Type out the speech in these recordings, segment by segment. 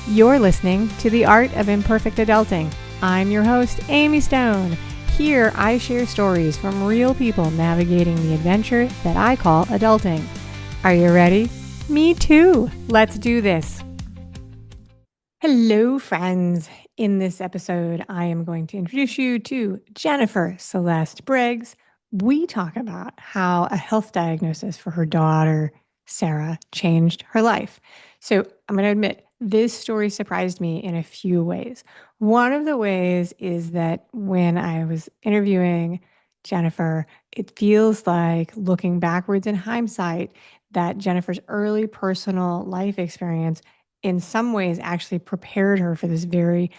You're listening to The Art of Imperfect Adulting. I'm your host, Amy Stone. Here, I share stories from real people navigating the adventure that I call adulting. Are you ready? Me too. Let's do this. Hello, friends. In this episode, I am going to introduce you to Jennifer Celeste Briggs. We talk about how a health diagnosis for her daughter, Sarah, changed her life. So I'm going to admit, this story surprised me in a few ways. One of the ways is that when I was interviewing Jennifer, it feels like looking backwards in hindsight that Jennifer's early personal life experience in some ways actually prepared her for this very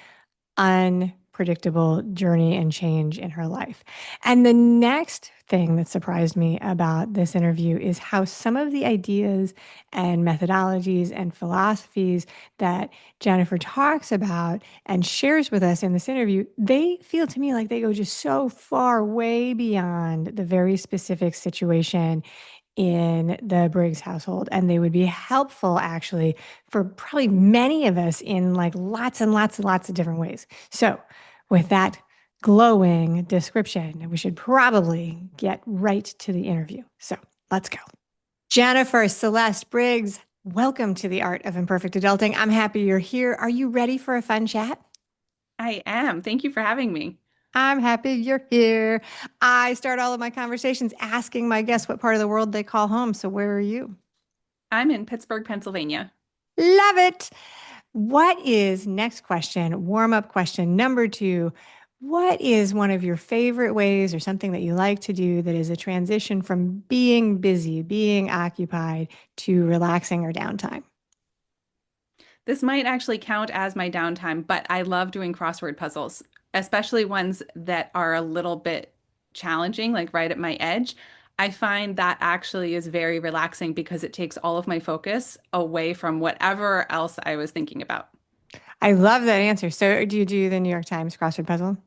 unpredictable journey and change in her life. And the next thing that surprised me about this interview is how some of the ideas and methodologies and philosophies that Jennifer talks about and shares with us in this interview, they feel to me like they go just so far way beyond the very specific situation in the Briggs household, and they would be helpful actually for probably many of us in like lots and lots and lots of different ways. So with that glowing description, we should probably get right to the interview. So let's go. Jennifer Celeste Briggs, welcome to the Art of Imperfect Adulting. I'm happy you're here. Are you ready for a fun chat? I am. Thank you for having me. I'm happy you're here. I start all of my conversations asking my guests what part of the world they call home. So where are you? I'm in Pittsburgh, Pennsylvania. Love it. What is, next question, warm up question number two? What is one of your favorite ways or something that you like to do that is a transition from being busy, being occupied to relaxing or downtime? This might actually count as my downtime, but I love doing crossword puzzles, especially ones that are a little bit challenging, like right at my edge. I find that actually is very relaxing because it takes all of my focus away from whatever else I was thinking about. I love that answer. So, do you do the New York Times crossword puzzle?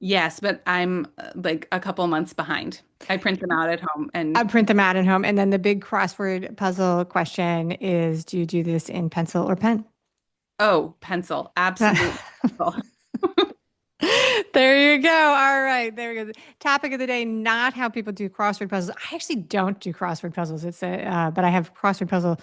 Yes, but I'm like a couple months behind. I print them out at home I and print them out at home. And then the big crossword puzzle question is, do you do this in pencil or pen? oh, pencil, absolutely. Pencil. There you go. All right. There we go. Topic of the day, not how people do crossword puzzles. I actually don't do crossword puzzles. But I have crossword puzzle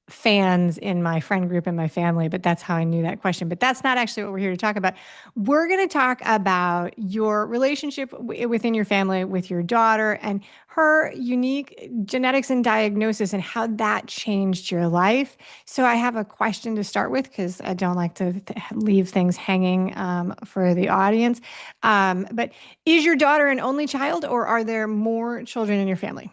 fans in my friend group and my family, but that's how I knew that question. But that's not actually what we're here to talk about. We're going to talk about your relationship within your family with your daughter and her unique genetics and diagnosis and how that changed your life. So I have a question to start with because I don't like to leave things hanging for the audience. But is your daughter an only child or are there more children in your family?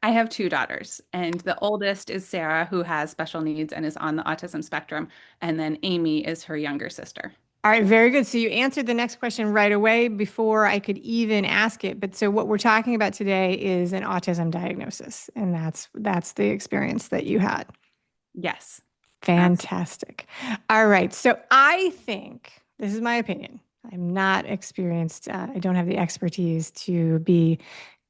I have two daughters, and the oldest is Sarah, who has special needs and is on the autism spectrum, and then Amy is her younger sister. All right, very good. So you answered the next question right away before I could even ask it. But so what we're talking about today is an autism diagnosis, and that's the experience that you had. Yes, absolutely. Fantastic. All right. So I think this is my opinion. I'm not experienced. I don't have the expertise to be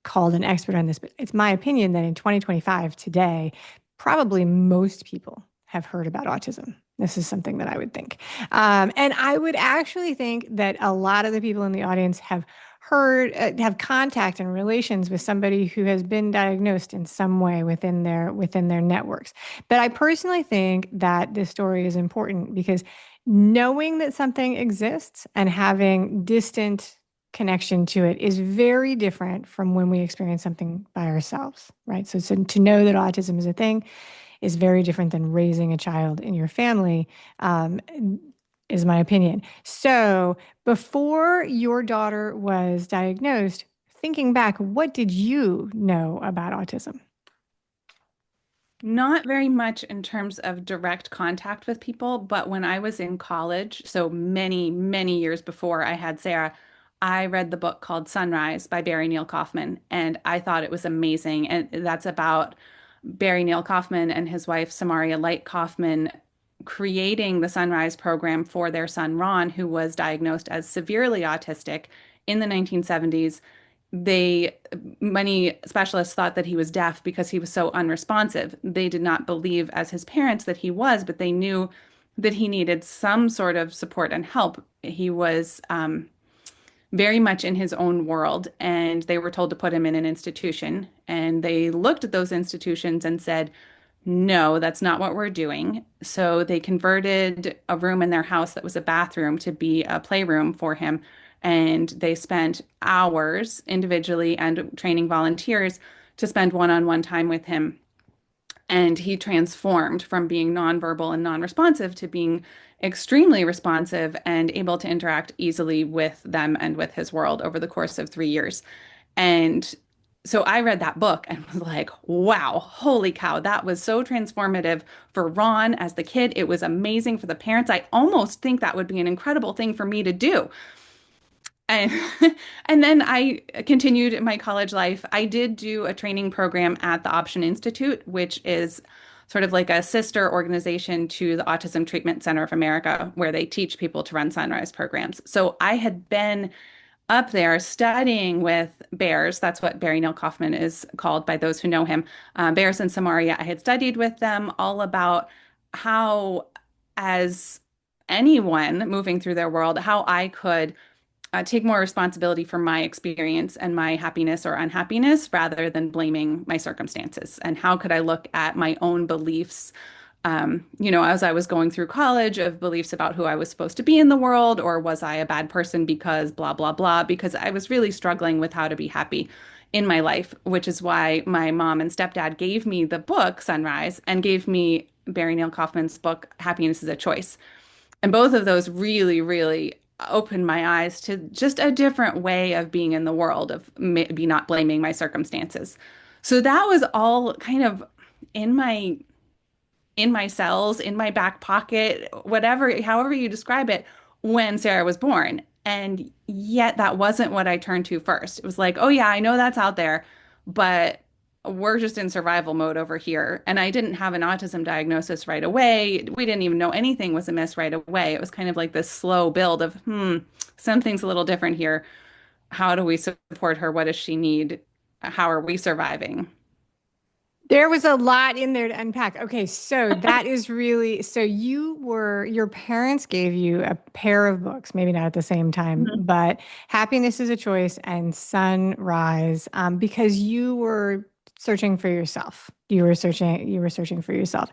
called an expert on this, but it's my opinion that in 2025, today, probably most people have heard about autism. This is something that I would think. And I would actually think that a lot of the people in the audience have heard, have contact and relations with somebody who has been diagnosed in some way within their networks. But I personally think that this story is important because knowing that something exists and having distant connection to it is very different from when we experience something by ourselves, right? So to know that autism is a thing is very different than raising a child in your family, um, is my opinion. So before your daughter was diagnosed, thinking back, what did you know about autism? Not very much in terms of direct contact with people, but when I was in college, so many, many years before I had Sarah, I read the book called Sunrise by Barry Neil Kaufman, and I thought it was amazing. And that's about Barry Neil Kaufman and his wife, Samaria Light Kaufman, creating the Sunrise program for their son, Ron, who was diagnosed as severely autistic in the 1970s. They, many specialists thought that he was deaf because he was so unresponsive. They did not believe as his parents that he was, but they knew that he needed some sort of support and help. He was very much in his own world, and they were told to put him in an institution. And they looked at those institutions and said, no, that's not what we're doing. So they converted a room in their house that was a bathroom to be a playroom for him. And they spent hours individually and training volunteers to spend one-on-one time with him. And he transformed from being nonverbal and non-responsive to being extremely responsive and able to interact easily with them and with his world over the course of 3 years. And so I read that book and was like, wow, holy cow, that was so transformative for Ron as the kid. It was amazing for the parents. I almost think that would be an incredible thing for me to do. And and then I continued in my college life. I did do a training program at the Option Institute, which is sort of like a sister organization to the Autism Treatment Center of America, where they teach people to run sunrise programs. So I had been up there studying with bears. That's what Barry Neil Kaufman is called by those who know him. Bears in Samaria. I had studied with them all about how, as anyone moving through their world, how I could take more responsibility for my experience and my happiness or unhappiness rather than blaming my circumstances. And how could I look at my own beliefs, as I was going through college, of beliefs about who I was supposed to be in the world, or was I a bad person because blah, blah, blah, because I was really struggling with how to be happy in my life, which is why my mom and stepdad gave me the book Sunrise and gave me Barry Neil Kaufman's book Happiness is a Choice. And both of those really, really opened my eyes to just a different way of being in the world, of maybe not blaming my circumstances. So that was all kind of in my cells, in my back pocket, whatever, however you describe it, when Sarah was born. And yet that wasn't what I turned to first. It was like, oh yeah, I know that's out there, but we're just in survival mode over here. And I didn't have an autism diagnosis right away. We didn't even know anything was amiss right away. It was kind of like this slow build of, something's a little different here. How do we support her? What does she need? How are we surviving? There was a lot in there to unpack. Okay, so that is really, so your parents gave you a pair of books, maybe not at the same time, Mhm. but Happiness is a Choice and Sunrise, because you were searching for yourself. You were searching for yourself.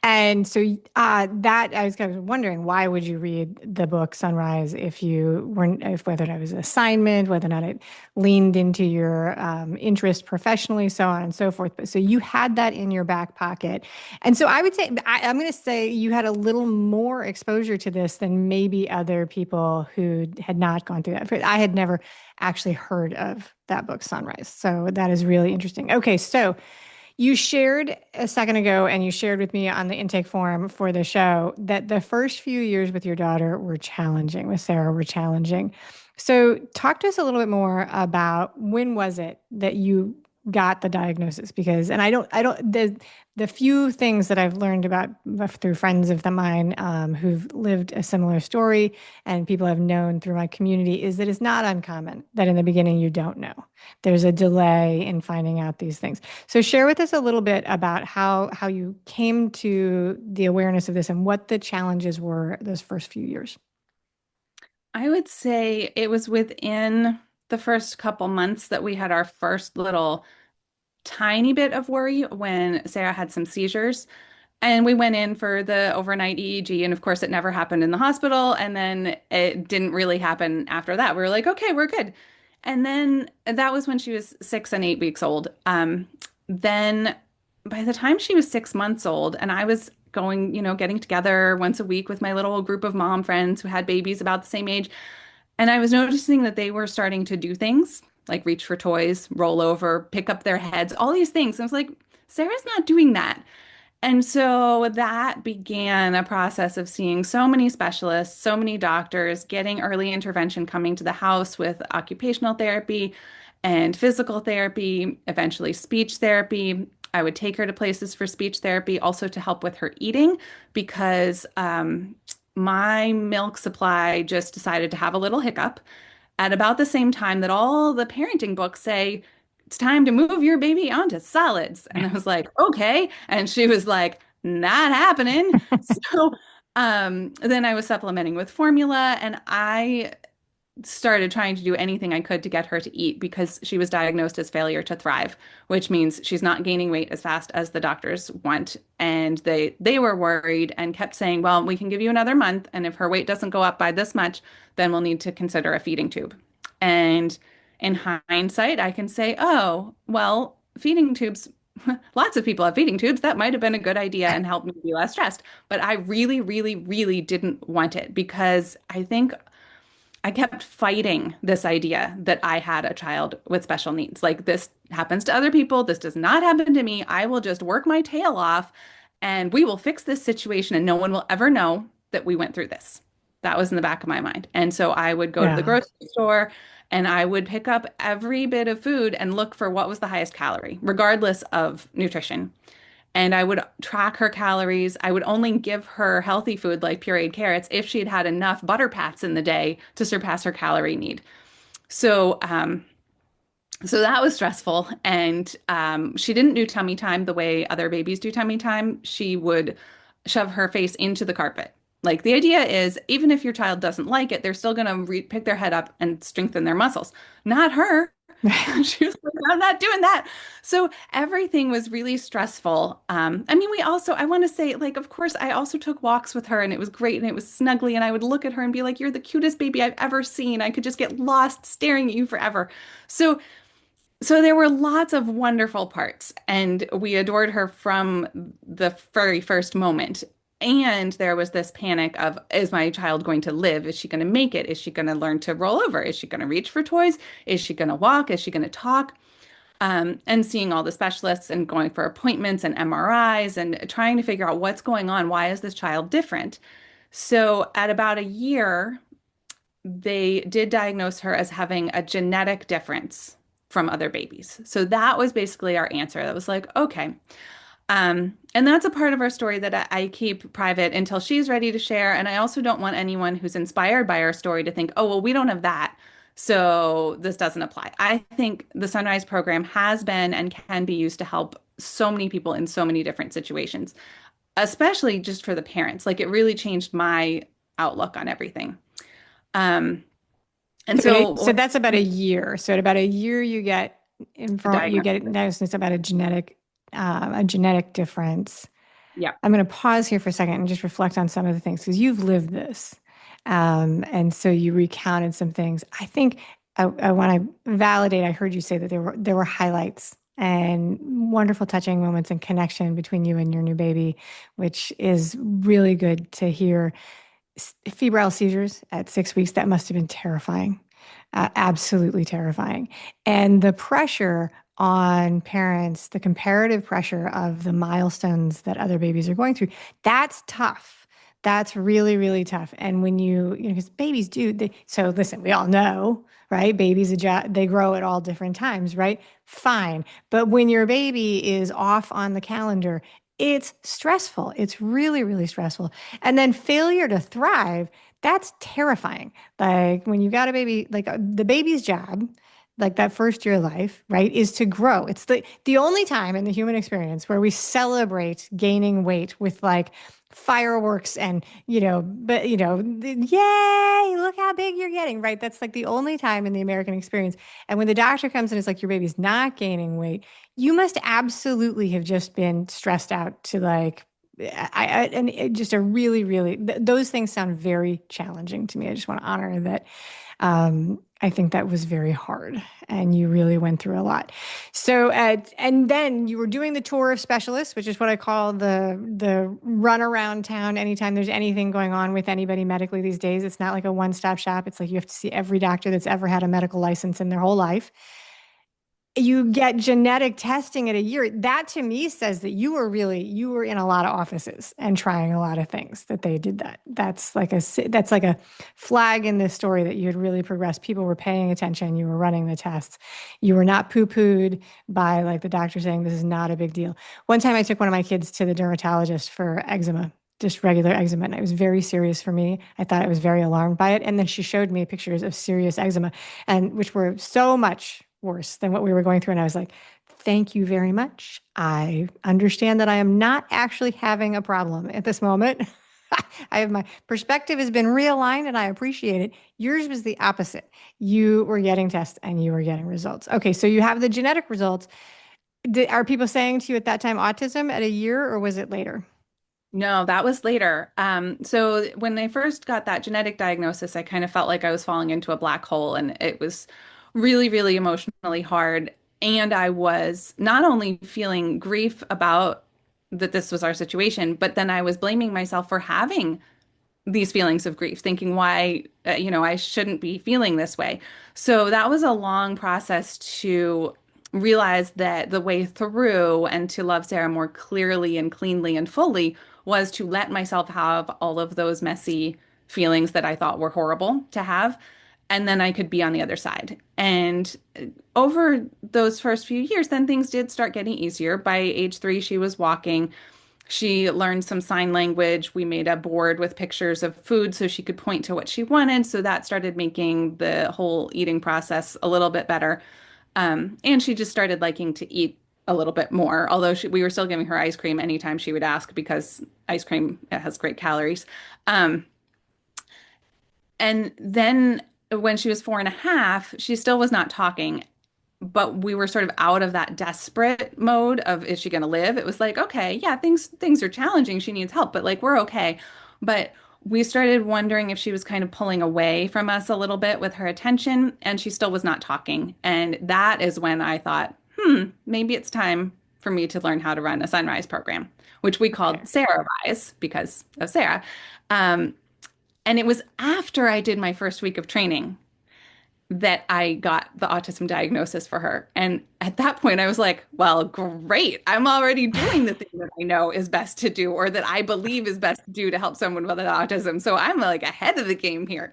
And so that I was kind of wondering, why would you read the book Sunrise if you weren't, if whether it was an assignment, whether or not it leaned into your interest professionally, so on and so forth. But so you had that in your back pocket. And so I would say, I'm going to say you had a little more exposure to this than maybe other people who had not gone through that. I had never actually heard of that book, Sunrise. So that is really interesting. Okay, so you shared a second ago, and you shared with me on the intake form for the show that the first few years with your daughter were challenging, with Sarah were challenging. So, talk to us a little bit more about when was it that you got the diagnosis? Because, and the few things that I've learned about through friends of mine who've lived a similar story and people I've known through my community is that it's not uncommon that in the beginning you don't know. There's a delay in finding out these things. So share with us a little bit about how you came to the awareness of this and what the challenges were those first few years. I would say it was within the first couple months that we had our first little tiny bit of worry when Sarah had some seizures. And we went in for the overnight EEG, and of course, it never happened in the hospital. And then it didn't really happen after that. We were like, okay, we're good. And then that was when she was 6 and 8 weeks old. Then by the time she was 6 months old, and I was going, getting together once a week with my little group of mom friends who had babies about the same age, and I was noticing that they were starting to do things like reach for toys, roll over, pick up their heads, all these things. And I was like, Sarah's not doing that. And so that began a process of seeing so many specialists, so many doctors, getting early intervention coming to the house with occupational therapy and physical therapy, eventually speech therapy. I would take her to places for speech therapy, also to help with her eating, because my milk supply just decided to have a little hiccup at about the same time that all the parenting books say it's time to move your baby onto solids. And I was like, okay. And she was like, not happening. So Then I was supplementing with formula, and I started trying to do anything I could to get her to eat because she was diagnosed as failure to thrive, which means she's not gaining weight as fast as the doctors want. And they were worried and kept saying, well, we can give you another month, and if her weight doesn't go up by this much, then we'll need to consider a feeding tube. And in hindsight, I can say, oh, well, feeding tubes, lots of people have feeding tubes. That might have been a good idea and helped me be less stressed. But I really, really, really didn't want it because I think I kept fighting this idea that I had a child with special needs. Like, this happens to other people. This does not happen to me. I will just work my tail off and we will fix this situation and no one will ever know that we went through this. That was in the back of my mind. And so I would go to the Yeah. grocery store and I would pick up every bit of food and look for what was the highest calorie, regardless of nutrition, and I would track her calories. I would only give her healthy food like pureed carrots if she had had enough butter pats in the day to surpass her calorie need. So, so that was stressful. And she didn't do tummy time the way other babies do tummy time. She would shove her face into the carpet. Like, the idea is, even if your child doesn't like it, they're still going to pick their head up and strengthen their muscles. Not her. She was like, I'm not doing that. So everything was really stressful. I mean, I want to say, like, of course, I also took walks with her and it was great and it was snuggly. And I would look at her and be like, you're the cutest baby I've ever seen. I could just get lost staring at you forever. So, so there were lots of wonderful parts and we adored her from the very first moment. And there was this panic of, is my child going to live? Is she going to make it? Is she going to learn to roll over? Is she going to reach for toys? Is she going to walk? Is she going to talk? And seeing all the specialists and going for appointments and MRIs and trying to figure out what's going on. Why is this child different? So at about a year, they did diagnose her as having a genetic difference from other babies. So that was basically our answer. That was like, okay. And that's a part of our story that I keep private until she's ready to share. And I also don't want anyone who's inspired by our story to think, oh, well, we don't have that, so this doesn't apply. I think the Sunrise program has been and can be used to help so many people in so many different situations, especially just for the parents. Like, it really changed my outlook on everything. Um, and So so that's about a year. So at about a year, you get a you diagnosis. get diagnosed about a genetic difference. Yeah. I'm going to pause here for a second and just reflect on some of the things because you've lived this. And so you recounted some things. I think I want to validate. I heard you say that there were highlights and wonderful touching moments and connection between you and your new baby, which is really good to hear. Febrile seizures at 6 weeks, that must have been terrifying, absolutely terrifying. And the pressure on parents, the comparative pressure of the milestones that other babies are going through, that's tough. That's really, really tough. And when because babies so listen, we all know, right? Babies adjust, they grow at all different times, right? Fine. But when your baby is off on the calendar, it's stressful. It's really, really stressful. And then failure to thrive, that's terrifying. Like when you got a baby, like the baby's job, like that first year of life, right, is to grow. It's the only time in the human experience where we celebrate gaining weight with like fireworks and yay, look how big you're getting, right? That's like the only time in the American experience. And when the doctor comes and it's like your baby's not gaining weight, you must absolutely have just been stressed out to like and just a really, really, those things sound very challenging to me. I just want to honor that. I think that was very hard and you really went through a lot. So, and then you were doing the tour of specialists, which is what I call the run around town anytime there's anything going on with anybody medically these days. It's not like a one-stop shop. It's like you have to see every doctor that's ever had a medical license in their whole life. You get genetic testing at a year. That to me says that you were in a lot of offices and trying a lot of things that they did that. That's like a flag in this story that you had really progressed. People were paying attention. You were running the tests. You were not poo-pooed by like the doctor saying this is not a big deal. One time I took one of my kids to the dermatologist for eczema, just regular eczema. And it was very serious for me. I thought I was very alarmed by it. And then she showed me pictures of serious eczema and which were so much worse than what we were going through. And I was like, thank you very much. I understand that I am not actually having a problem at this moment. I have my perspective has been realigned and I appreciate it. Yours was the opposite. You were getting tests and you were getting results. Okay, so you have the genetic results. Are people saying to you at that time autism at a year or was it later? No, that was later. So when I first got that genetic diagnosis, I kind of felt like I was falling into a black hole, and it was really, really emotionally hard. And I was not only feeling grief about that this was our situation, but then I was blaming myself for having these feelings of grief, thinking why, I shouldn't be feeling this way. So that was a long process to realize that the way through and to love Sarah more clearly and cleanly and fully was to let myself have all of those messy feelings that I thought were horrible to have. And then I could be on the other side. And over those first few years, then things did start getting easier. By age 3, she was walking. She learned some sign language. We made a board with pictures of food so she could point to what she wanted. So that started making the whole eating process a little bit better. And she just started liking to eat a little bit more, although we were still giving her ice cream anytime she would ask because ice cream has great calories. Um, and then when she was 4.5, she still was not talking, but we were sort of out of that desperate mode of is she going to live? It was like, okay, yeah, things are challenging. She needs help, but like we're okay. But we started wondering if she was kind of pulling away from us a little bit with her attention, and she still was not talking. And that is when I thought, maybe it's time for me to learn how to run a sunrise program, which we Okay. called Sarah Rise because of Sarah. Um, and it was after I did my first week of training that I got the autism diagnosis for her. And at that point, I was like, well, great. I'm already doing the thing that I know is best to do or that I believe is best to do to help someone with autism. So I'm like ahead of the game here.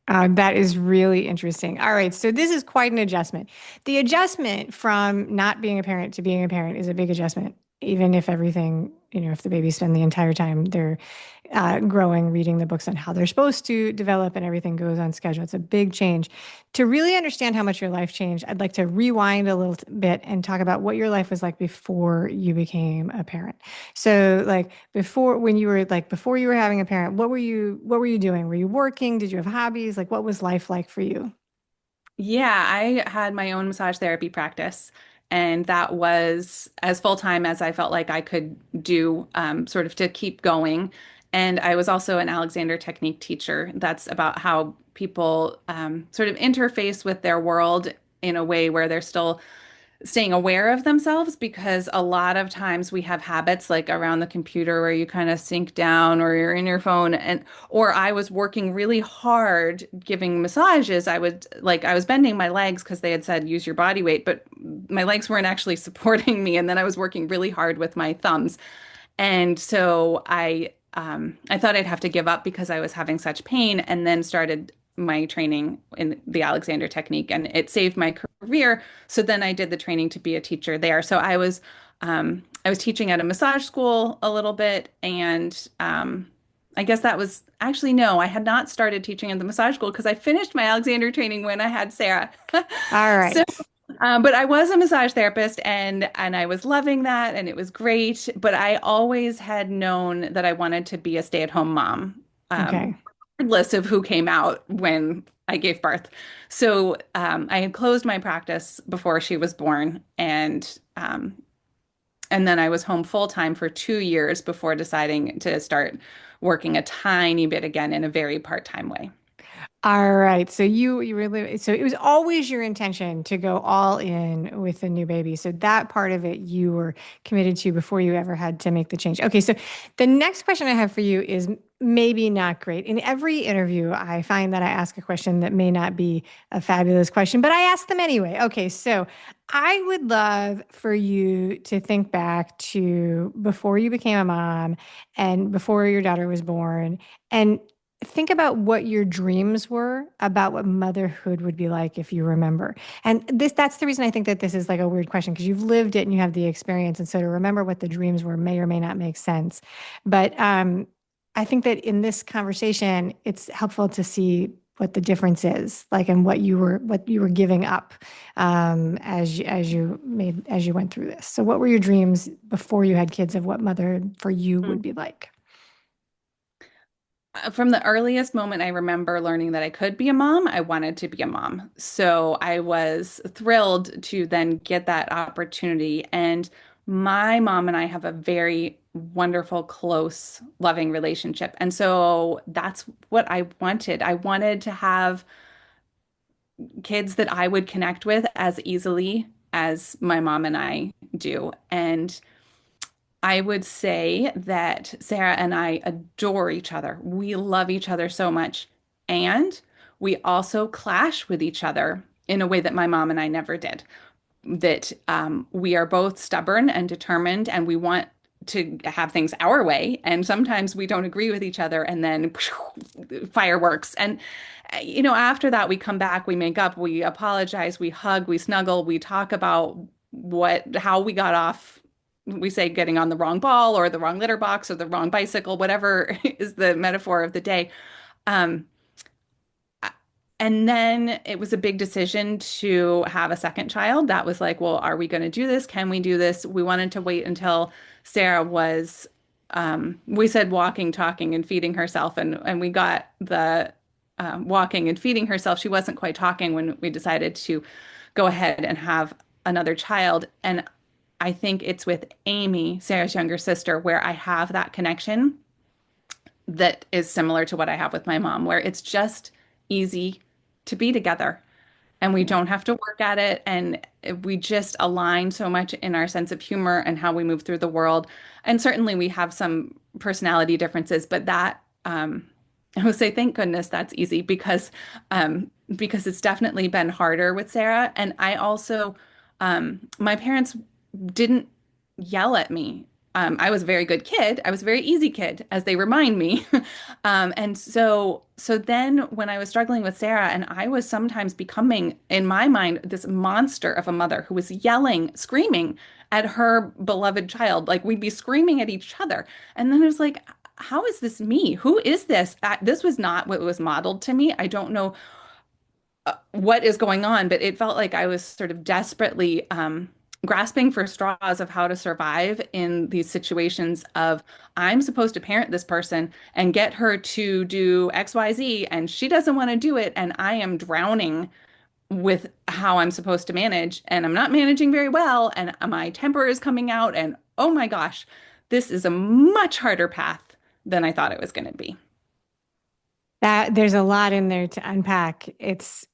That is really interesting. All right, so this is quite an adjustment. The adjustment from not being a parent to being a parent is a big adjustment, even if everything, if the babies spend the entire time they're growing, reading the books on how they're supposed to develop and everything goes on schedule. It's a big change. To really understand how much your life changed, I'd like to rewind a little bit and talk about what your life was like before you became a parent. So like before you were having a parent, what were you doing? Were you working? Did you have hobbies? Like what was life like for you? Yeah, I had my own massage therapy practice, and that was as full time as I felt like I could do, sort of to keep going. And I was also an Alexander Technique teacher. That's about how people sort of interface with their world in a way where they're still staying aware of themselves because a lot of times we have habits like around the computer where you kind of sink down or you're in your phone and or I was working really hard giving massages. I was bending my legs because they had said use your body weight, but my legs weren't actually supporting me and then I was working really hard with my thumbs. And so I thought I'd have to give up because I was having such pain and then started my training in the Alexander technique and it saved my career. So then I did the training to be a teacher there. So I was teaching at a massage school a little bit and I guess that was actually no, I had not started teaching at the massage school because I finished my Alexander training when I had Sarah. All So right. but I was a massage therapist and I was loving that and it was great. But I always had known that I wanted to be a stay-at-home mom, Okay. regardless of who came out when I gave birth. So I had closed my practice before she was born, and then I was home full time for 2 years before deciding to start working a tiny bit again in a very part-time way. All right. So you really so it was always your intention to go all in with the new baby. So that part of it you were committed to before you ever had to make the change. Okay, so the next question I have for you is maybe not great. In every interview, I find that I ask a question that may not be a fabulous question, but I ask them anyway. Okay, so I would love for you to think back to before you became a mom and before your daughter was born and think about what your dreams were about what motherhood would be like if you remember. And that's the reason I think that this is like a weird question because you've lived it and you have the experience. And so to remember what the dreams were may or may not make sense. But I think that in this conversation, it's helpful to see what the difference is, like, and what you were giving up as you went through this. So, what were your dreams before you had kids of what motherhood for you would be like? From the earliest moment I remember learning that I could be a mom, I wanted to be a mom. So I was thrilled to then get that opportunity. And my mom and I have a very wonderful, close, loving relationship. And so that's what I wanted. I wanted to have kids that I would connect with as easily as my mom and I do. And I would say that Sarah and I adore each other. We love each other so much. And we also clash with each other in a way that my mom and I never did. That we are both stubborn and determined, and we want to have things our way. And sometimes we don't agree with each other, and then fireworks. And, after that, we come back, we make up, we apologize, we hug, we snuggle, we talk about how we got off. We say getting on the wrong ball or the wrong litter box or the wrong bicycle, whatever is the metaphor of the day. Um, and then it was a big decision to have a second child. That was like, well, are we going to do this? Can we do this? We wanted to wait until Sarah was, we said walking, talking, and feeding herself. And we got the walking and feeding herself. She wasn't quite talking when we decided to go ahead and have another child. And I think it's with Amy, Sarah's younger sister, where I have that connection that is similar to what I have with my mom, where it's just easy to be together and we Yeah. don't have to work at it. And we just align so much in our sense of humor and how we move through the world. And certainly we have some personality differences, but I would say, thank goodness that's easy because it's definitely been harder with Sarah. And I also, my parents didn't yell at me. I was a very good kid. I was a very easy kid, as they remind me. And so then when I was struggling with Sarah, and I was sometimes becoming, in my mind, this monster of a mother who was yelling, screaming at her beloved child. Like we'd be screaming at each other. And then it was like, how is this me? Who is this? This was not what was modeled to me. I don't know what is going on, but it felt like I was sort of desperately grasping for straws of how to survive in these situations of I'm supposed to parent this person and get her to do XYZ, and she doesn't want to do it, and I am drowning with how I'm supposed to manage, and I'm not managing very well, and my temper is coming out, and oh my gosh, this is a much harder path than I thought it was going to be. That there's a lot in there to unpack. It's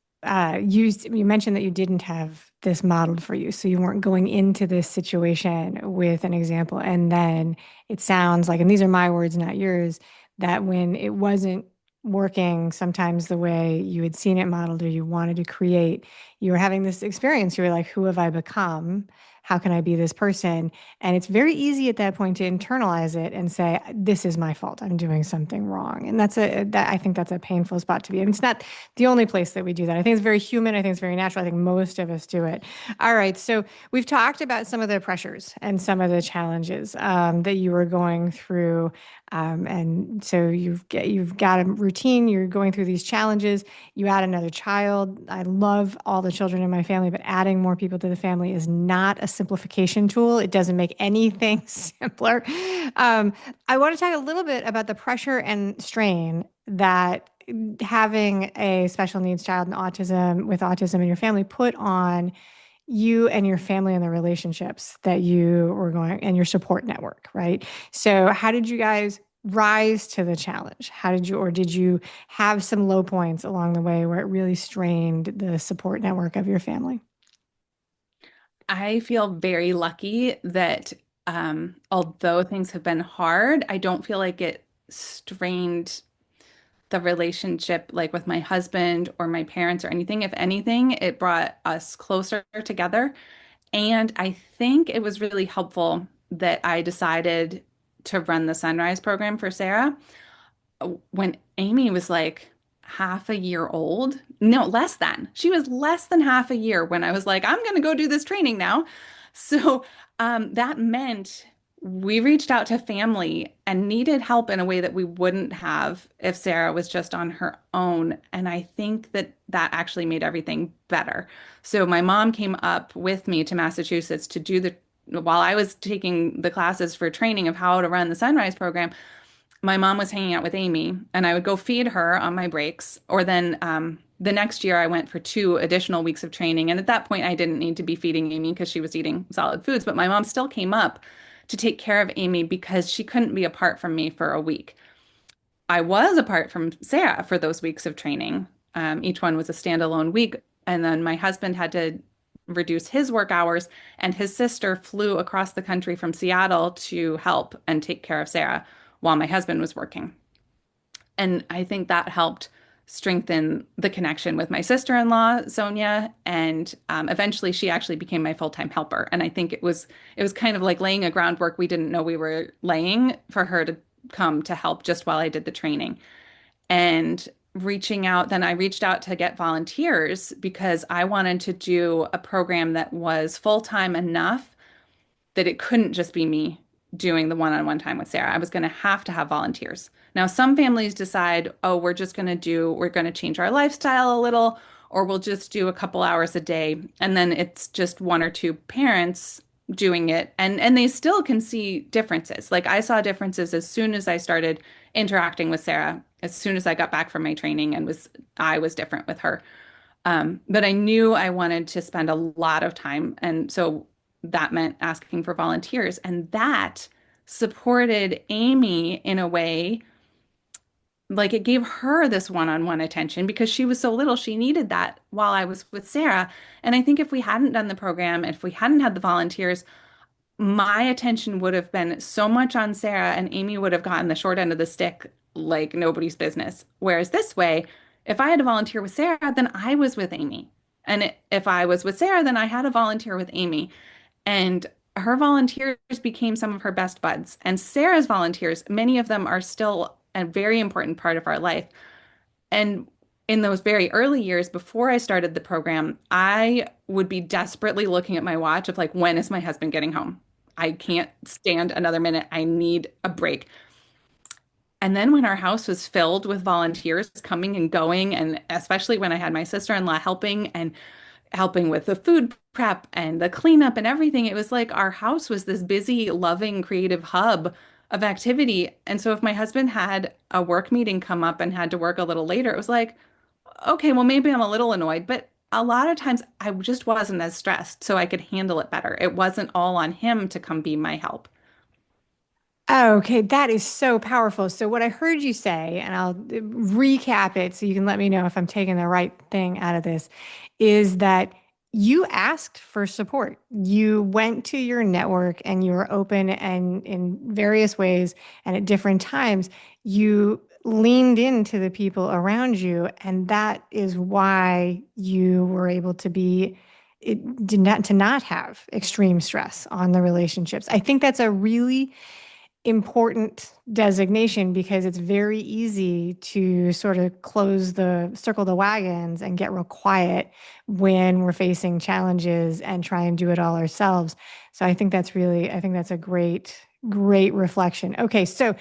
you mentioned that you didn't have this modeled for you, so you weren't going into this situation with an example. And then it sounds like, and these are my words, not yours, that when it wasn't working sometimes the way you had seen it modeled or you wanted to create, you were having this experience. You were like, who have I become? How can I be this person? And it's very easy at that point to internalize it and say, this is my fault. I'm doing something wrong. And I think that's a painful spot to be. I mean, it's not the only place that we do that. I think it's very human. I think it's very natural. I think most of us do it. All right. So we've talked about some of the pressures and some of the challenges that you were going through. And so you've got a routine. You're going through these challenges. You add another child. I love all the children in my family, but adding more people to the family is not a simplification tool. It doesn't make anything simpler. I want to talk a little bit about the pressure and strain that having a special needs child and autism in your family put on you and your family and the relationships that you were going and your support network, right? So how did you guys rise to the challenge? Or did you have some low points along the way where it really strained the support network of your family? I feel very lucky that although things have been hard, I don't feel like it strained the relationship like with my husband or my parents or anything. If anything, it brought us closer together. And I think it was really helpful that I decided to run the Sunrise program for Sarah when Amy was like half a year old. No, less than. She was less than half a year when I was like, I'm going to go do this training now. So that meant we reached out to family and needed help in a way that we wouldn't have if Sarah was just on her own. And I think that that actually made everything better. So my mom came up with me to Massachusetts while I was taking the classes for training of how to run the Sunrise program, my mom was hanging out with Amy, and I would go feed her on my breaks. Or then the next year, I went for 2 additional weeks of training. And at that point, I didn't need to be feeding Amy because she was eating solid foods. But my mom still came up to take care of Amy because she couldn't be apart from me for a week. I was apart from Sarah for those weeks of training. Each one was a standalone week. And then my husband had to reduce his work hours, and his sister flew across the country from Seattle to help and take care of Sarah while my husband was working. And I think that helped strengthen the connection with my sister-in-law, Sonia, and eventually she actually became my full-time helper. And I think it was kind of like laying a groundwork we didn't know we were laying for her to come to help just while I did the training. And reaching out, then I reached out to get volunteers because I wanted to do a program that was full-time enough that it couldn't just be me doing the one-on-one time with Sarah. I was going to have volunteers. Now, some families decide, oh, we're going to change our lifestyle a little, or we'll just do a couple hours a day. And then it's just one or two parents doing it. And they still can see differences. Like I saw differences as soon as I started interacting with Sarah, as soon as I got back from my training and I was different with her. But I knew I wanted to spend a lot of time. And so that meant asking for volunteers. And that supported Amy in a way, like it gave her this one-on-one attention because she was so little. She needed that while I was with Sarah. And I think if we hadn't done the program, if we hadn't had the volunteers, my attention would have been so much on Sarah, and Amy would have gotten the short end of the stick like nobody's business. Whereas this way, if I had to volunteer with Sarah, then I was with Amy. And if I was with Sarah, then I had to volunteer with Amy. And her volunteers became some of her best buds. And Sarah's volunteers, many of them are still a very important part of our life. And in those very early years before I started the program, I would be desperately looking at my watch of like, when is my husband getting home? I can't stand another minute. I need a break. And then when our house was filled with volunteers coming and going, and especially when I had my sister-in-law helping and helping with the food prep and the cleanup and everything, it was like our house was this busy, loving, creative hub of activity. And so if my husband had a work meeting come up and had to work a little later, it was like, okay, well, maybe I'm a little annoyed, but a lot of times I just wasn't as stressed, so I could handle it better. It wasn't all on him to come be my help. Okay, that is so powerful. So, what I heard you say, and I'll recap it so you can let me know if I'm taking the right thing out of this, is that you asked for support. You went to your network and you were open, and in various ways and at different times, you leaned into the people around you. And that is why you were able to be. It did not to not have extreme stress on the relationships. I think that's a really important designation because it's very easy to sort of circle the wagons and get real quiet when we're facing challenges and try and do it all ourselves. So I think that's a great reflection. Okay, so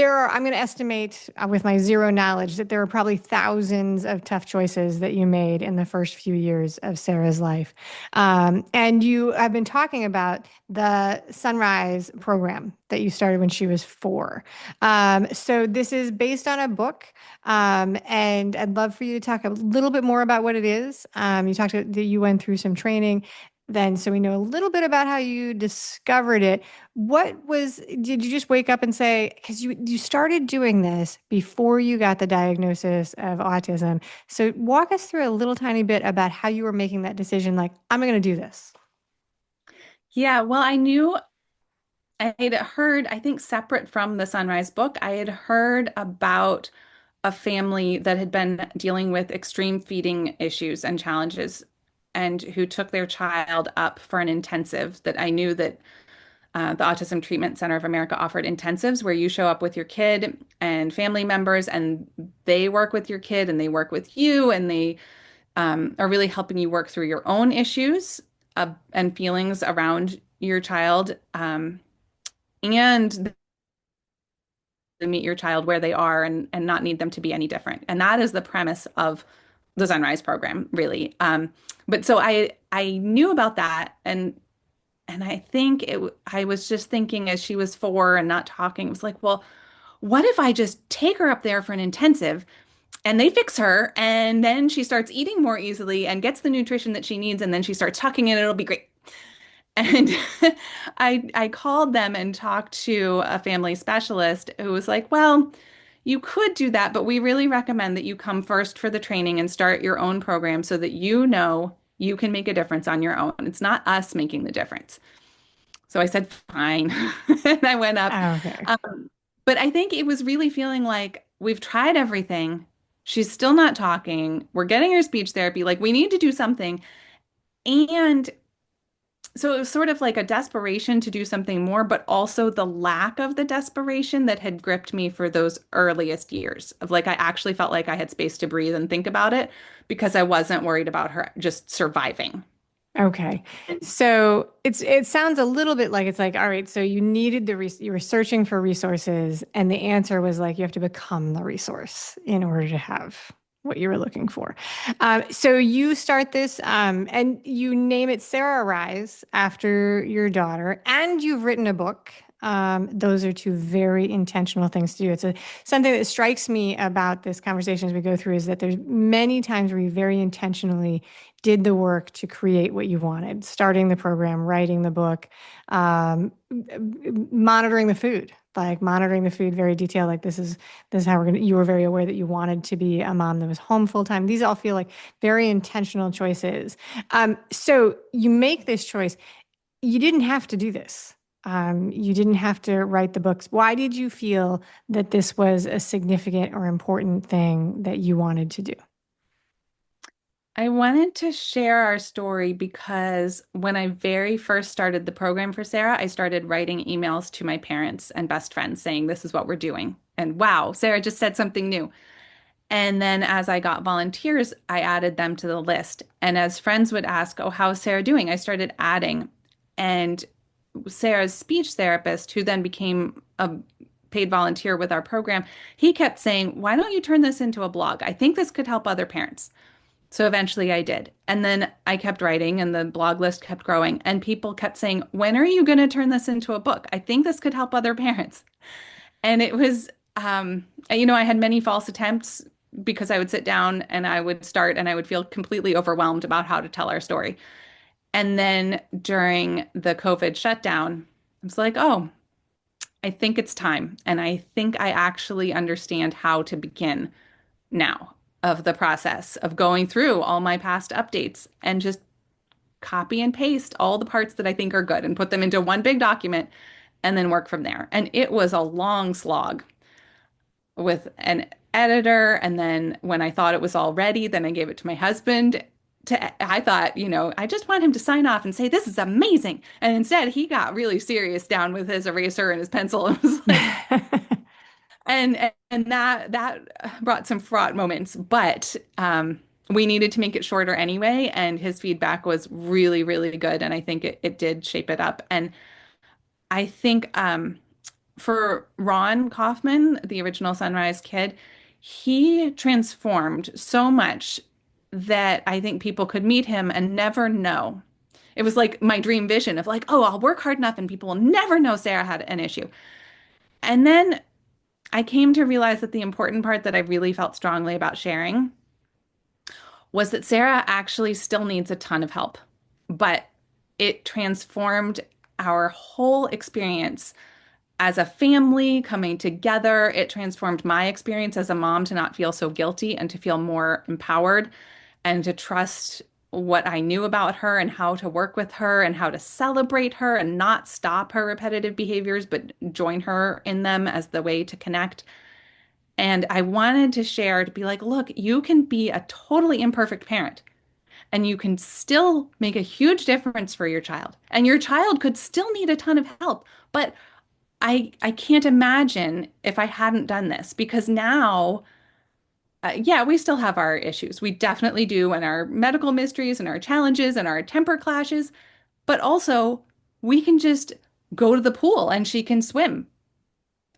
I'm going to estimate with my zero knowledge that there are probably thousands of tough choices that you made in the first few years of Sarah's life. And you have been talking about the Sunrise program that you started when she was 4. So this is based on a book. And I'd love for you to talk a little bit more about what it is. You talked that you went through some training then, so we know a little bit about how you discovered it. Did you just wake up and say, because you started doing this before you got the diagnosis of autism. So walk us through a little tiny bit about how you were making that decision, like, I'm going to do this. Yeah, well, I knew I had heard, I think separate from the Sunrise book, I had heard about a family that had been dealing with extreme feeding issues and challenges and who took their child up for an intensive that I knew that the Autism Treatment Center of America offered intensives where you show up with your kid and family members and they work with your kid and they work with you and they are really helping you work through your own issues and feelings around your child and meet your child where they are and not need them to be any different. And that is the premise of the Sunrise program, really. But so I knew about that and I think I was just thinking as she was 4 and not talking, it was like, well, what if I just take her up there for an intensive and they fix her and then she starts eating more easily and gets the nutrition that she needs and then she starts tucking and it'll be great. And I called them and talked to a family specialist who was like, well, you could do that, but we really recommend that you come first for the training and start your own program so that you know you can make a difference on your own. It's not us making the difference. So I said, fine. And I went up. Okay. But I think it was really feeling like we've tried everything. She's still not talking. We're getting her speech therapy. Like, we need to do something. And so it was sort of like a desperation to do something more, but also the lack of the desperation that had gripped me for those earliest years of like, I actually felt like I had space to breathe and think about it because I wasn't worried about her just surviving. Okay. So it sounds a little bit like it's like, all right, so you needed you were searching for resources, and the answer was like you have to become the resource in order to have what you were looking for. So you start this, and you name it Sarah Rise after your daughter, and you've written a book. Those are two very intentional things to do. Something that strikes me about this conversation as we go through is that there's many times where you very intentionally did the work to create what you wanted, starting the program, writing the book, monitoring the food, like monitoring the food very detailed. Like this is how we're gonna. You were very aware that you wanted to be a mom that was home full time. These all feel like very intentional choices. So you make this choice. You didn't have to do this. You didn't have to write the books. Why did you feel that this was a significant or important thing that you wanted to do? I wanted to share our story because when I very first started the program for Sarah, I started writing emails to my parents and best friends saying, this is what we're doing. And wow, Sarah just said something new. And then as I got volunteers, I added them to the list. And as friends would ask, oh, how's Sarah doing? I started adding. And Sarah's speech therapist, who then became a paid volunteer with our program, he kept saying, why don't you turn this into a blog? I think this could help other parents. So eventually I did. And then I kept writing and the blog list kept growing. And people kept saying, when are you going to turn this into a book? I think this could help other parents. And it was, I had many false attempts because I would sit down and I would start and I would feel completely overwhelmed about how to tell our story. And then during the COVID shutdown, I was like, oh, I think it's time. And I think I actually understand how to begin now of the process of going through all my past updates and just copy and paste all the parts that I think are good and put them into one big document and then work from there. And it was a long slog with an editor. And then when I thought it was all ready, then I gave it to my husband. I thought, I just want him to sign off and say, this is amazing. And instead, he got really serious down with his eraser and his pencil and was like, and that brought some fraught moments, but we needed to make it shorter anyway. And his feedback was really, really good. And I think it did shape it up. And I think for Ron Kaufman, the original Sunrise kid, he transformed so much that I think people could meet him and never know. It was like my dream vision of like, oh, I'll work hard enough and people will never know Sarah had an issue. And then I came to realize that the important part that I really felt strongly about sharing was that Sarah actually still needs a ton of help, but it transformed our whole experience as a family coming together. It transformed my experience as a mom to not feel so guilty and to feel more empowered and to trust what I knew about her and how to work with her and how to celebrate her and not stop her repetitive behaviors, but join her in them as the way to connect. And I wanted to share to be like, look, you can be a totally imperfect parent and you can still make a huge difference for your child. And your child could still need a ton of help. But I can't imagine if I hadn't done this because now, yeah, we still have our issues. We definitely do, and our medical mysteries and our challenges and our temper clashes. But also, we can just go to the pool and she can swim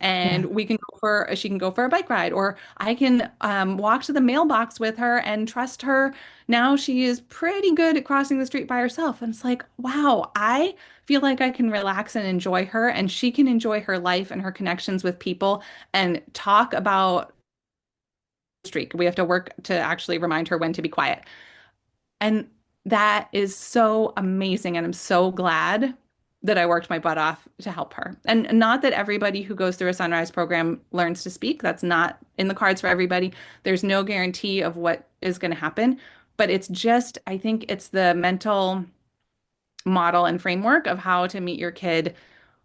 and Yeah. she can go for a bike ride, or I can walk to the mailbox with her and trust her. Now she is pretty good at crossing the street by herself. And it's like, wow, I feel like I can relax and enjoy her, and she can enjoy her life and her connections with people and talk about streak. We have to work to actually remind her when to be quiet. And that is so amazing. And I'm so glad that I worked my butt off to help her. And not that everybody who goes through a Sunrise program learns to speak. That's not in the cards for everybody. There's no guarantee of what is going to happen. But it's just, I think it's the mental model and framework of how to meet your kid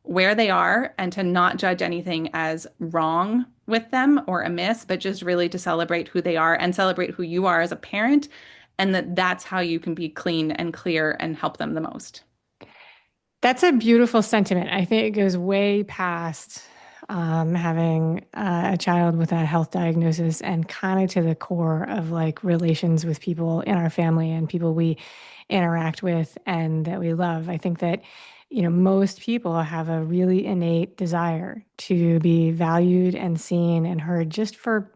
where they are and to not judge anything as wrong with them or amiss, but just really to celebrate who they are and celebrate who you are as a parent, and that's how you can be clean and clear and help them the most. That's a beautiful sentiment. I think it goes way past having a child with a health diagnosis and kind of to the core of like relations with people in our family and people we interact with and that we love. I think that, most people have a really innate desire to be valued and seen and heard just for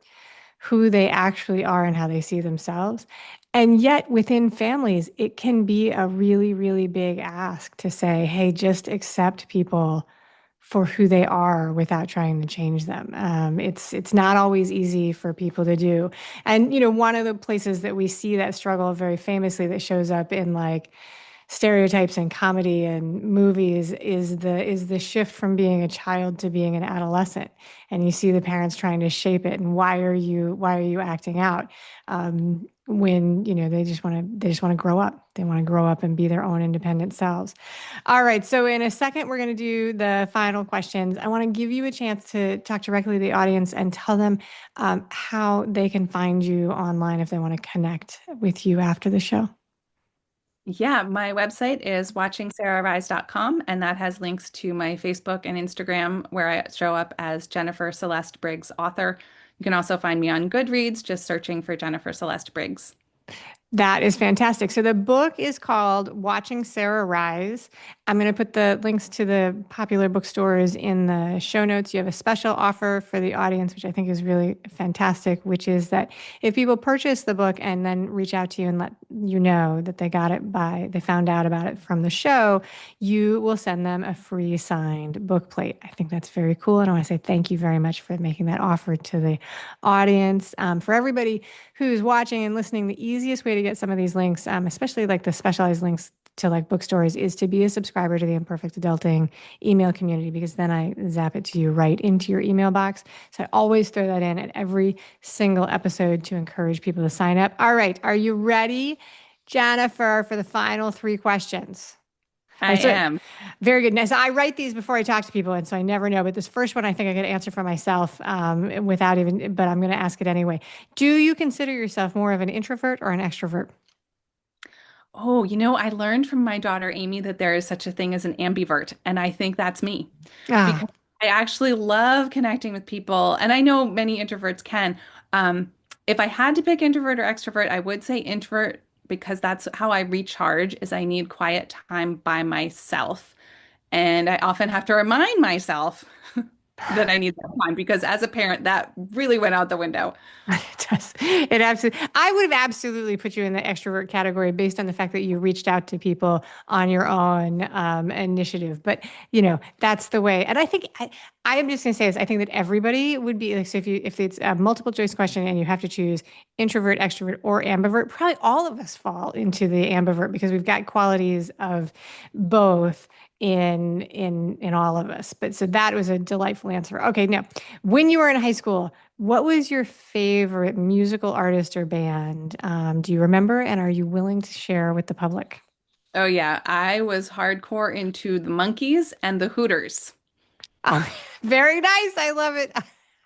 who they actually are and how they see themselves. And yet, within families, it can be a really, really big ask to say, hey, just accept people for who they are without trying to change them. It's not always easy for people to do. And one of the places that we see that struggle very famously that shows up in like stereotypes in comedy and movies is the shift from being a child to being an adolescent, and you see the parents trying to shape it. And why are you acting out, when they just want to grow up. They want to grow up and be their own independent selves. All right, so in a second we're going to do the final questions. I want to give you a chance to talk directly to the audience and tell them how they can find you online if they want to connect with you after the show. Yeah, my website is watchingsarahrise.com, and that has links to my Facebook and Instagram where I show up as Jennifer Celeste Briggs author. You can also find me on Goodreads, just searching for Jennifer Celeste Briggs. That is fantastic. So the book is called Watching Sarah Rise. I'm going to put the links to the popular bookstores in the show notes. You have a special offer for the audience, which I think is really fantastic, which is that if people purchase the book and then reach out to you and let you know that they found out about it from the show, you will send them a free signed book plate. I think that's very cool. And I want to say thank you very much for making that offer to the audience. For everybody who's watching and listening, the easiest way to get some of these links, especially like the specialized links to like bookstores, is to be a subscriber to the Imperfect Adulting email community, because then I zap it to you right into your email box. So I always throw that in at every single episode to encourage people to sign up. All right. Are you ready, Jennifer, for the final three questions? All I right, so am. very good. Now, so I write these before I talk to people, and so I never know. But this first one, I think I could answer for myself without even, but I'm going to ask it anyway. Do you consider yourself more of an introvert or an extrovert? Oh, I learned from my daughter Amy that there is such a thing as an ambivert, and I think that's me Ah, because I actually love connecting with people, and I know many introverts can. If I had to pick introvert or extrovert, I would say introvert because that's how I recharge, is I need quiet time by myself. And I often have to remind myself that I need that time because as a parent, that really went out the window. it does. It absolutely. I would have absolutely put you in the extrovert category based on the fact that you reached out to people on your own initiative. But that's the way. And I am just going to say this. I think that everybody would be like, so if it's a multiple choice question and you have to choose introvert, extrovert, or ambivert, probably all of us fall into the ambivert because we've got qualities of both in all of us. But so that was a delightful answer. Okay, now, when you were in high school, what was your favorite musical artist or band? Do you remember? And are you willing to share with the public? Oh yeah, I was hardcore into the Monkees and the Hooters. Oh, very nice. I love it.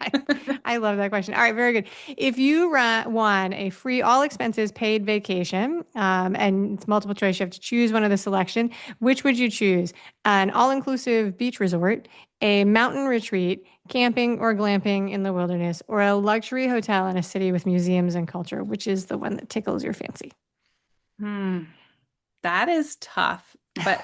I, I love that question. All right, very good. If you won a free, all expenses paid vacation, and it's multiple choice, you have to choose one of the selection. Which would you choose? An all-inclusive beach resort, a mountain retreat, camping or glamping in the wilderness, or a luxury hotel in a city with museums and culture? Which is the one that tickles your fancy? Hmm, that is tough, but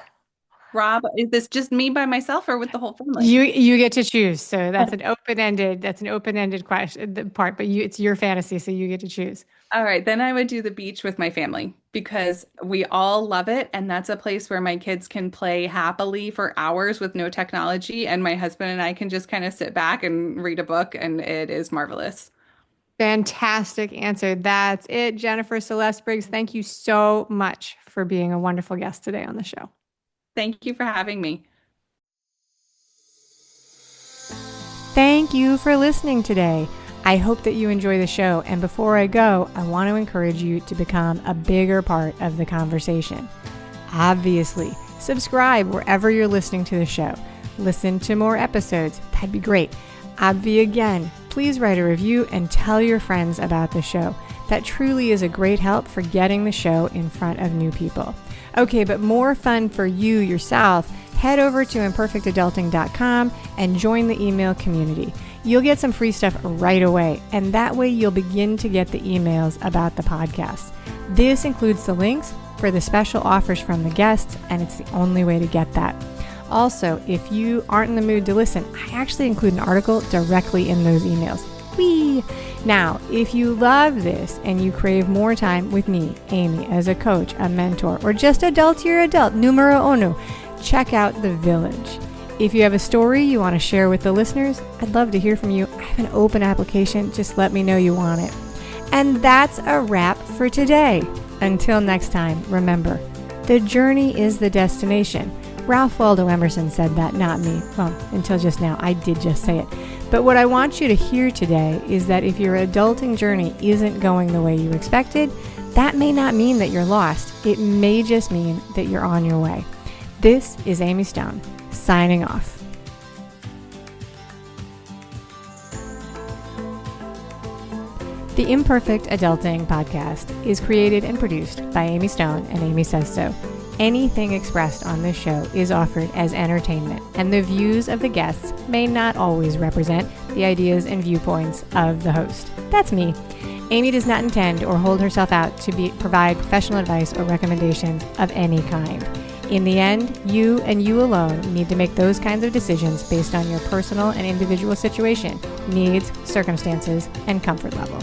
Rob, is this just me by myself or with the whole family? You get to choose. So that's an open-ended question the part, but it's your fantasy, so you get to choose. All right, then I would do the beach with my family because we all love it. And that's a place where my kids can play happily for hours with no technology. And my husband and I can just kind of sit back and read a book, and it is marvelous. Fantastic answer. That's it. Jennifer Celeste Briggs, thank you so much for being a wonderful guest today on the show. Thank you for having me. Thank you for listening today. I hope that you enjoy the show. And before I go, I want to encourage you to become a bigger part of the conversation. Obviously, subscribe wherever you're listening to the show. Listen to more episodes. That'd be great. Obvi again, please write a review and tell your friends about the show. That truly is a great help for getting the show in front of new people. Okay, but more fun for you yourself, head over to imperfectadulting.com and join the email community. You'll get some free stuff right away, and that way you'll begin to get the emails about the podcast. This includes the links for the special offers from the guests, and it's the only way to get that. Also, if you aren't in the mood to listen, I actually include an article directly in those emails. Whee! Now, if you love this and you crave more time with me, Amy, as a coach, a mentor, or just adultier adult, numero uno, check out The Village. If you have a story you want to share with the listeners, I'd love to hear from you. I have an open application. Just let me know you want it. And that's a wrap for today. Until next time, remember, the journey is the destination. Ralph Waldo Emerson said that, not me. Well, until just now, I did just say it. But what I want you to hear today is that if your adulting journey isn't going the way you expected, that may not mean that you're lost. It may just mean that you're on your way. This is Amy Stone, signing off. The Imperfect Adulting podcast is created and produced by Amy Stone and Amy Says So. Anything expressed on this show is offered as entertainment, and the views of the guests may not always represent the ideas and viewpoints of the host. That's me. Amy does not intend or hold herself out to provide professional advice or recommendations of any kind. In the end, you and you alone need to make those kinds of decisions based on your personal and individual situation, needs, circumstances, and comfort level.